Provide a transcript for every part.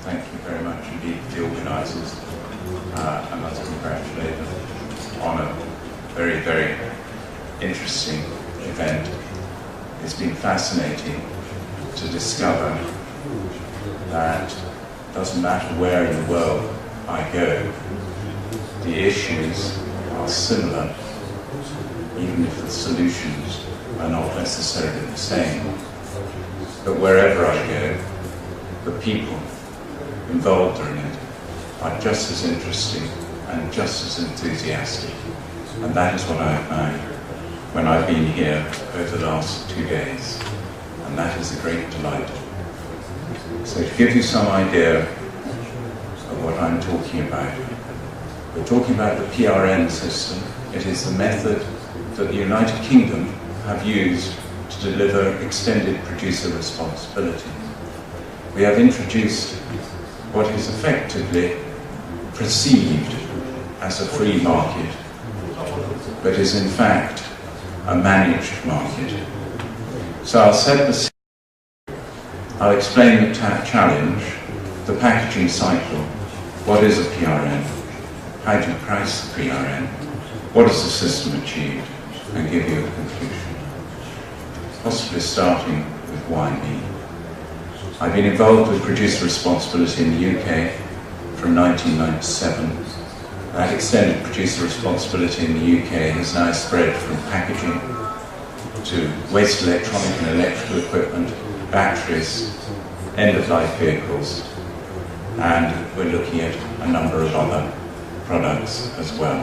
thank you very much indeed to the organisers. I must congratulate them on a very, very interesting event. It's been fascinating to discover that it doesn't matter where in the world I go, the issues are similar, even if the solutions are not necessarily the same. But wherever I go, the people involved in it are just as interesting and just as enthusiastic. And that is what I have found when I've been here over the last 2 days. And that is a great delight. So to give you some idea of what I'm talking about, we're talking about the PRN system. It is the method that the United Kingdom have used to deliver extended producer responsibility. We have introduced what is effectively perceived as a free market, but is in fact a managed market. So I'll set the scene. I'll explain the challenge, the packaging cycle, what is a PRN, how do you price the PRN, what has the system achieved, and give you a conclusion. Possibly starting with why me. I've been involved with producer responsibility in the UK from 1997. That extended producer responsibility in the UK has now spread from packaging to waste electronic and electrical equipment, batteries, end-of-life vehicles, and we're looking at a number of other products as well.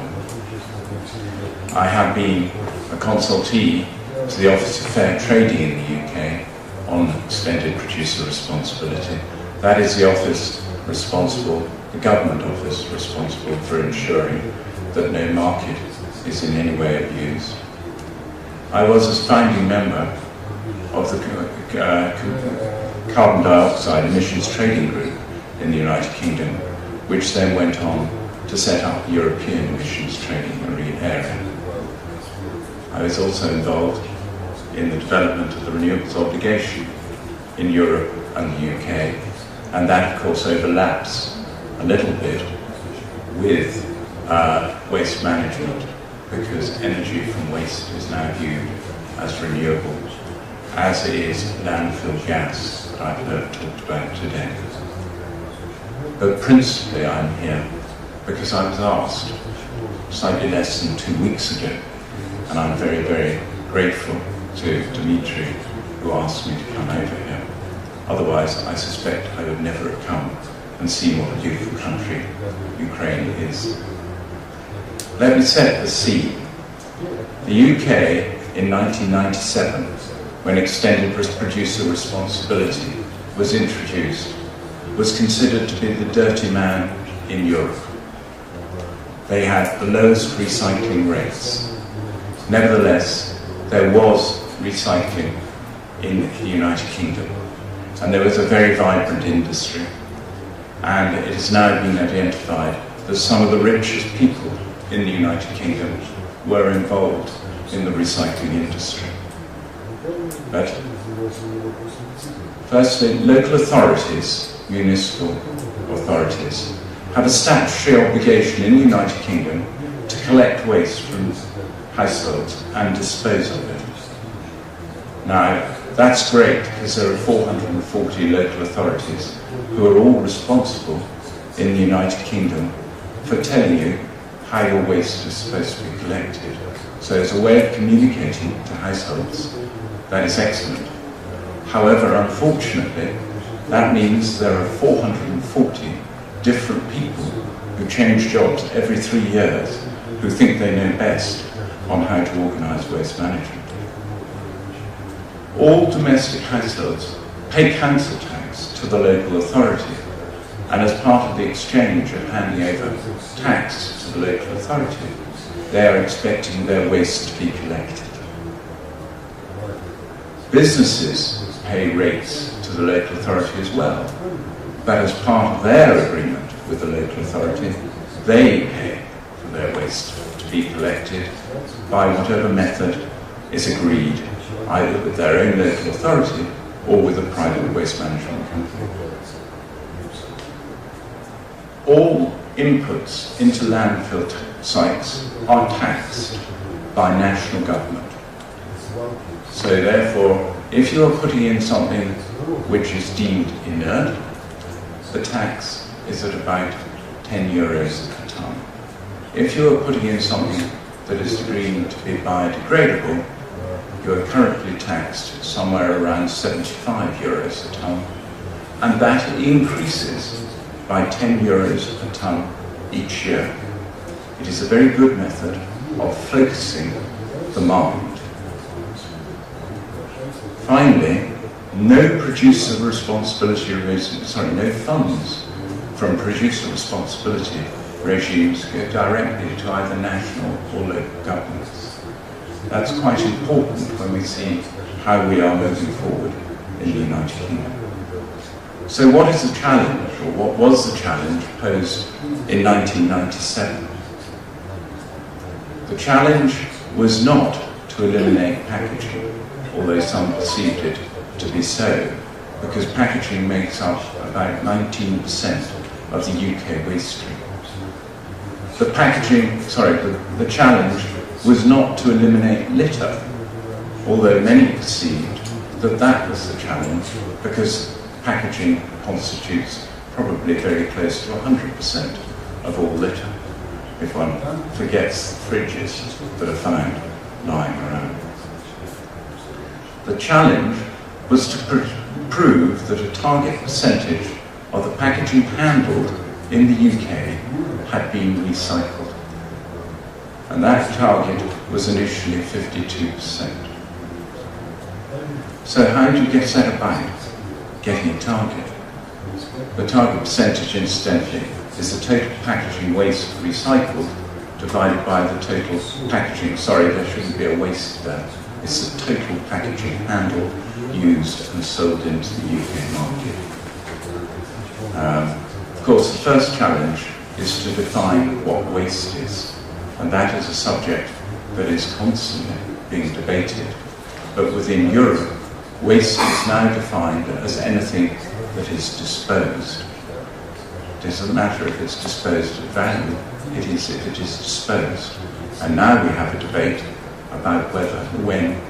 I have been a consultee to the Office of Fair Trading in the UK on extended producer responsibility. That is the office responsible, the government office responsible for ensuring that no market is in any way abused. I was a founding member of the carbon dioxide emissions trading group in the United Kingdom, which then went on to set up the European emissions trading area. I was also involved in the development of the renewables obligation in Europe and the UK, and that of course overlaps a little bit with waste management, because energy from waste is now viewed as renewable, as is landfill gas that I've heard talked about today. But principally I'm here because I was asked slightly less than 2 weeks ago, and I'm very, very grateful to Dimitri, who asked me to come over here. Otherwise, I suspect I would never have come and seen what a beautiful country Ukraine is. Let me set the scene. The UK in 1997, when extended producer responsibility was introduced, was considered to be the dirty man in Europe. They had the lowest recycling rates. Nevertheless, there was recycling in the United Kingdom, and there was a very vibrant industry, and it has now been identified that some of the richest people in the United Kingdom were involved in the recycling industry. But firstly, local authorities, municipal authorities, have a statutory obligation in the United Kingdom to collect waste from households and dispose of it. Now, that's great because there are 440 local authorities who are all responsible in the United Kingdom for telling you how your waste is supposed to be collected. So as a way of communicating to households, that is excellent. However, unfortunately, that means there are 440 different people who change jobs every 3 years who think they know best on how to organise waste management. All domestic households pay council tax to the local authority, and as part of the exchange of handing over tax to the local authority, they are expecting their waste to be collected. Businesses pay rates to the local authority as well, but as part of their agreement with the local authority, they pay for their waste to be collected by whatever method is agreed, either with their own local authority or with a private waste management company. all inputs into landfill sites are taxed by national government. So therefore, if you are putting in something which is deemed inert, the tax is at about 10 euros a tonne. If you are putting in something that is deemed to be biodegradable, you are currently taxed somewhere around 75 euros a tonne, and that increases by 10 euros a tonne each year. It is a very good method of focusing demand. Finally, no producer responsibility no funds from producer responsibility regimes go directly to either national or local governments. That's quite important when we see how we are moving forward in the United Kingdom. So what is the challenge, or what was the challenge posed in 1997? The challenge was not to eliminate packaging, although some perceived it to be so, because packaging makes up about 19% of the UK waste stream. The challenge was not to eliminate litter, although many perceived that that was the challenge, because packaging constitutes probably very close to 100% of all litter, if one forgets the fridges that are found lying around. The challenge was to prove that a target percentage of the packaging handled in the UK had been recycled. And that target was initially 52%. So how do you get set about getting a target? The target percentage, incidentally, is the total packaging waste recycled divided by the total packaging, there shouldn't be a waste there. It's the total packaging handled, used and sold into the UK market. Of course, the first challenge is to define what waste is, and that is a subject that is constantly being debated. But within Europe, waste is now defined as anything that is disposed. It doesn't matter if it's disposed at value, it is if it is disposed. And now we have a debate about when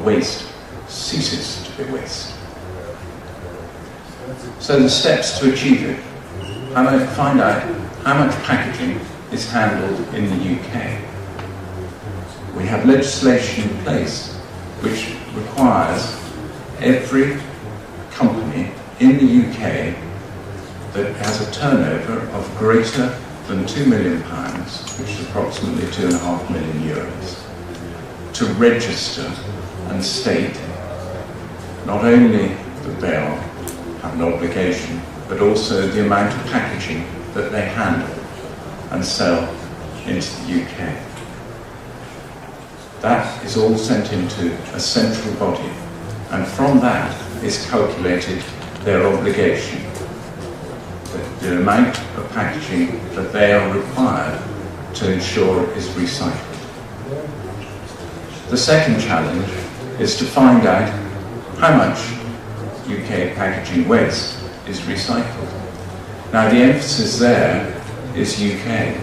waste ceases to be waste. So the steps to achieve it. I'm going to find out how much packaging is handled in the UK. We have legislation in place which requires every company in the UK that has a turnover of greater than £2 million, which is approximately €2.5 million, to register and state not only that they have an obligation, but also the amount of packaging that they handle and sell into the UK. That is all sent into a central body, and from that is calculated their obligation, the amount of packaging that they are required to ensure is recycled. The second challenge is to find out how much UK packaging waste is recycled. Now the emphasis there is UK.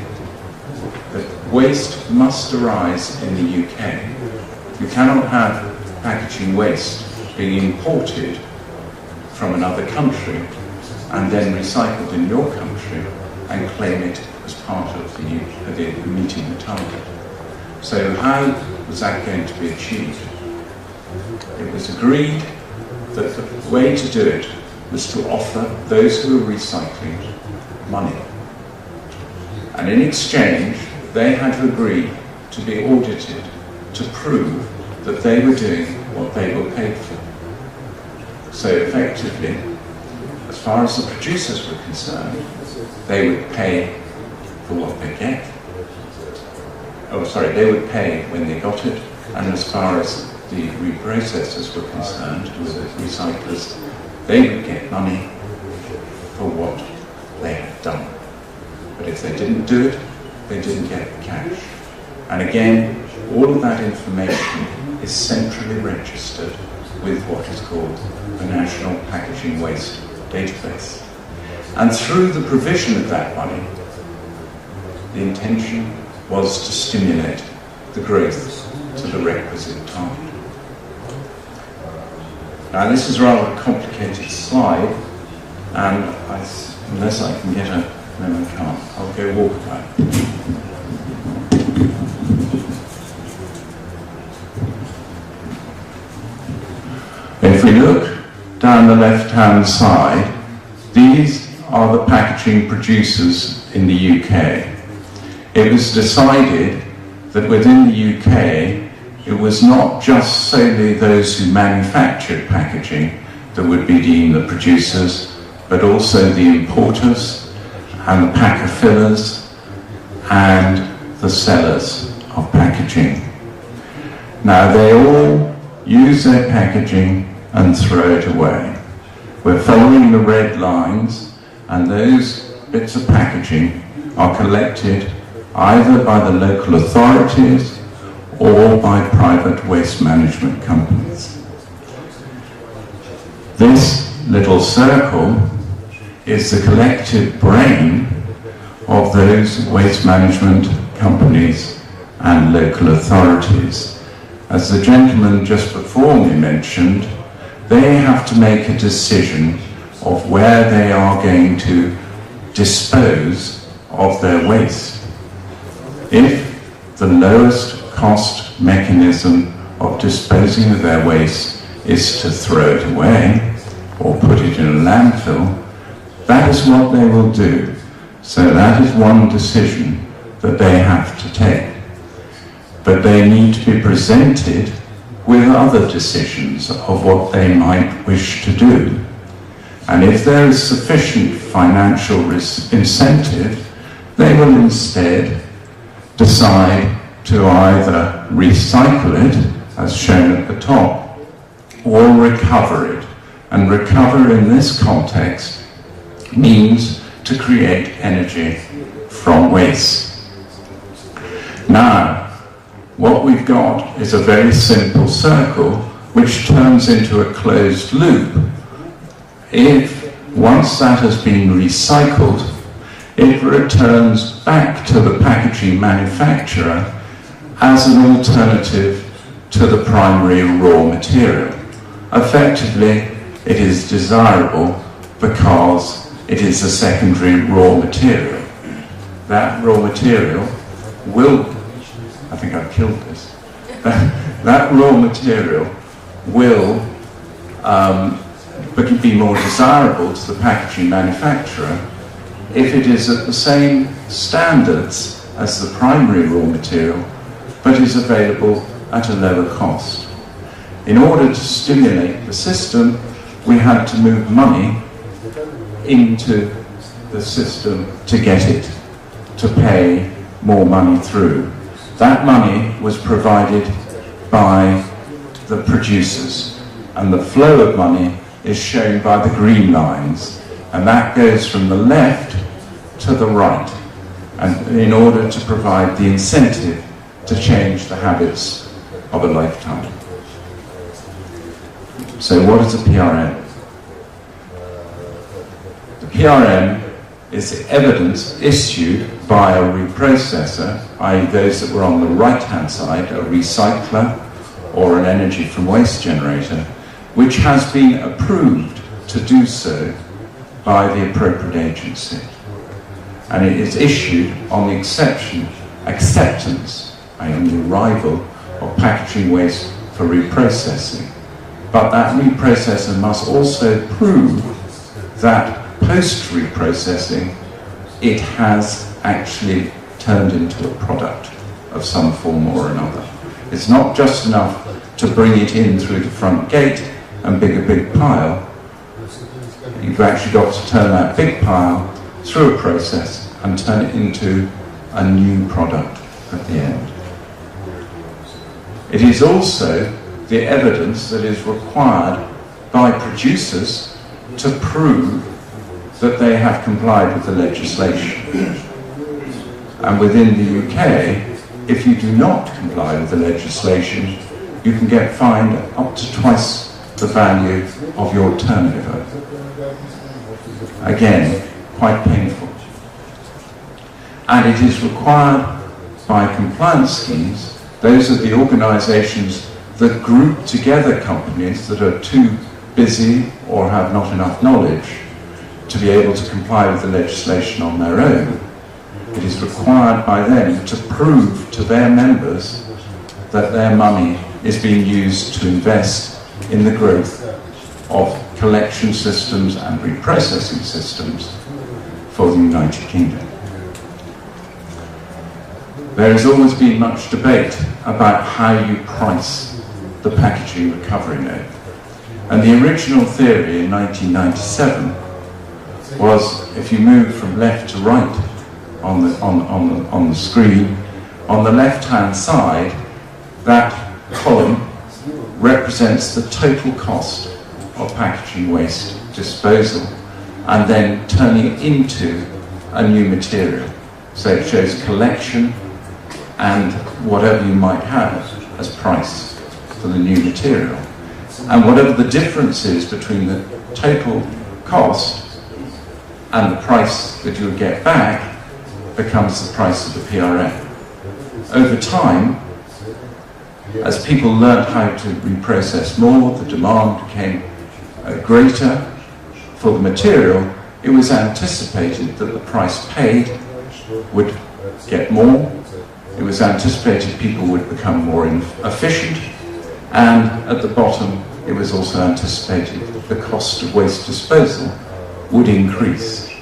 That waste must arise in the UK. You cannot have packaging waste being imported from another country and then recycled in your country and claim it as part of the meeting the target. So how was that going to be achieved? It was agreed that the way to do it was to offer those who were recycling money. And in exchange, they had to agree to be audited to prove that they were doing what they were paid for. So effectively, as far as the producers were concerned, they would pay for what they get. They would pay when they got it, and as far as the reprocessors were concerned, who were the recyclers, they would get money for what they had done. But if they didn't do it, they didn't get the cash. And again, all of that information is centrally registered with what is called the National Packaging Waste Database. And through the provision of that money, the intention was to stimulate the growth to the requisite target. Now this is a rather complicated slide, and unless I can get a... no, I can't. I'll go walk about. If we look down the left-hand side, these are the packaging producers in the UK. It was decided that within the UK, it was not just solely those who manufactured packaging that would be deemed the producers, but also the importers and the packer fillers and the sellers of packaging. Now they all use their packaging and throw it away. We're following the red lines, and those bits of packaging are collected either by the local authorities or by private waste management companies. This little circle is the collective brain of those waste management companies and local authorities. As the gentleman just before me mentioned, they have to make a decision of where they are going to dispose of their waste. If the lowest cost mechanism of disposing of their waste is to throw it away or put it in a landfill, that is what they will do. So that is one decision that they have to take. But they need to be presented with other decisions of what they might wish to do. And if there is sufficient financial incentive, they will instead decide to either recycle it, as shown at the top, or recover it. And recover in this context means to create energy from waste. Now, what we've got is a very simple circle which turns into a closed loop. If, once that has been recycled, it returns back to the packaging manufacturer as an alternative to the primary raw material. Effectively, it is desirable because it is a secondary raw material. That raw material will... I think I've killed this. That raw material will be more desirable to the packaging manufacturer if it is at the same standards as the primary raw material, but is available at a lower cost. In order to stimulate the system, we had to move money into the system to get it, to pay more money through. That money was provided by the producers, and the flow of money is shown by the green lines, and that goes from the left to the right, and in order to provide the incentive to change the habits of a lifetime. So what is a PRN? The PRN is the evidence issued by a reprocessor, i.e. those that were on the right-hand side, a recycler or an energy from waste generator, which has been approved to do so by the appropriate agency. And it is issued on the acceptance, i.e. on the arrival of packaging waste for reprocessing. But that reprocessor must also prove that post-reprocessing it has actually turned into a product of some form or another. It's not just enough to bring it in through the front gate and dig a big pile. You've actually got to turn that big pile through a process and turn it into a new product at the end. It is also the evidence that is required by producers to prove that they have complied with the legislation. And within the UK, if you do not comply with the legislation, you can get fined up to twice the value of your turnover. Again, quite painful. And it is required by compliance schemes. Those are the organizations that group together companies that are too busy or have not enough knowledge to be able to comply with the legislation on their own. It is required by them to prove to their members that their money is being used to invest in the growth of collection systems and reprocessing systems for the United Kingdom. There has always been much debate about how you price the packaging recovery note. And the original theory in 1997 was, if you move from left to right on the screen, on the left-hand side, that column represents the total cost of packaging waste disposal and then turning it into a new material. So it shows collection and whatever you might have as price for the new material. And whatever the difference is between the total cost and the price that you would get back becomes the price of the PRN. Over time, as people learned how to reprocess more, the demand became greater for the material. It was anticipated that the price paid would get more. It was anticipated people would become more efficient, and at the bottom it was also anticipated that the cost of waste disposal would increase,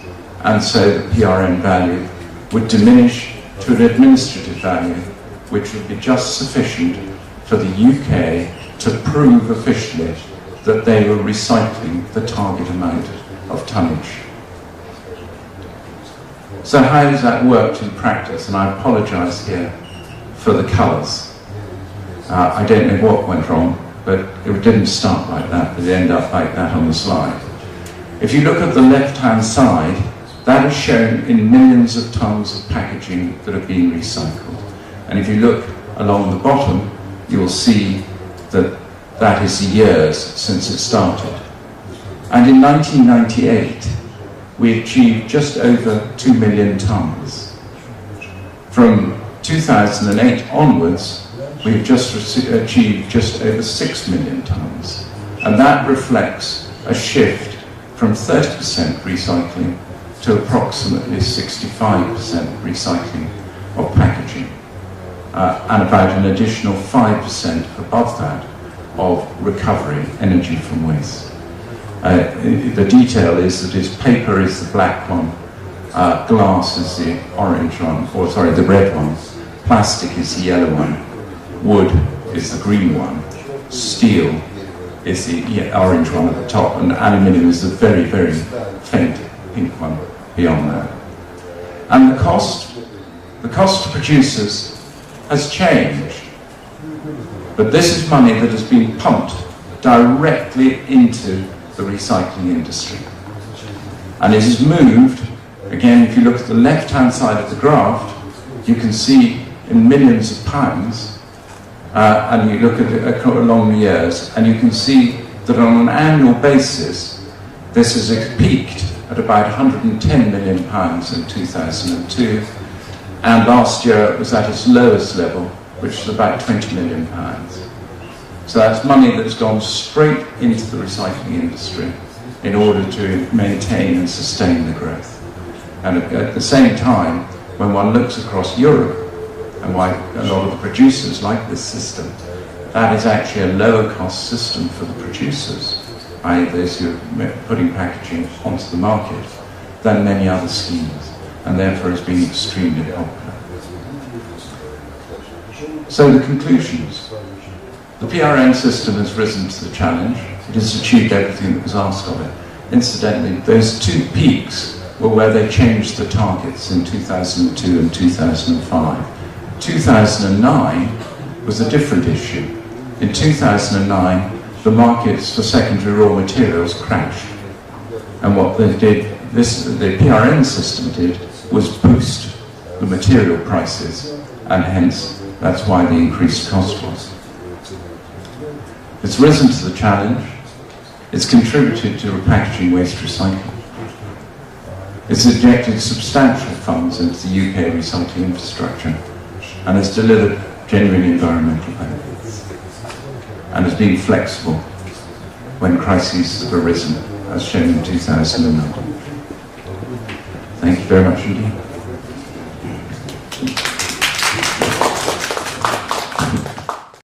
and so the PRN value would diminish to an administrative value which would be just sufficient for the UK to prove officially that they were recycling the target amount of tonnage. So how has that worked in practice? And I apologise here for the colours. I don't know what went wrong, but it didn't start like that, but it ended up like that on the slide. If you look at the left-hand side, that is shown in millions of tonnes of packaging that are being recycled. And if you look along the bottom, you will see that that is the years since it started. And in 1998, we achieved just over 2 million tonnes. From 2008 onwards, we've just achieved just over 6 million tonnes. And that reflects a shift from 30% recycling to approximately 65% recycling of packaging, and about an additional 5% above that of recovery, energy from waste. The detail is that paper is the black one, glass is the orange one, or sorry, the red one, plastic is the yellow one, wood is the green one, steel is the orange one at the top, and aluminium is the very, very faint pink one beyond that. And the cost to producers has changed, but this is money that has been pumped directly into the recycling industry. And it has moved, again, if you look at the left-hand side of the graph, you can see in millions of pounds, and you look at it along the years, and you can see that on an annual basis, this has peaked at about 110 million pounds in 2002, and last year it was at its lowest level, which is about 20 million pounds. So that's money that's gone straight into the recycling industry in order to maintain and sustain the growth. And at the same time, when one looks across Europe, and why a lot of the producers like this system, that is actually a lower cost system for the producers, i.e. those who are putting packaging onto the market, than many other schemes, and therefore has been extremely popular. So the conclusions. The PRN system has risen to the challenge. It has achieved everything that was asked of it. Incidentally, those two peaks were where they changed the targets in 2002 and 2005. 2009 was a different issue. In 2009, the markets for secondary raw materials crashed. And what they did, the PRN system did, was boost the material prices, and hence that's why the increased cost was. It's risen to the challenge. It's contributed to packaging waste recycling. It's injected substantial funds into the UK recycling infrastructure and has delivered genuine environmental benefits, and has been flexible when crises have arisen, as shown in 2009. Thank you very much indeed.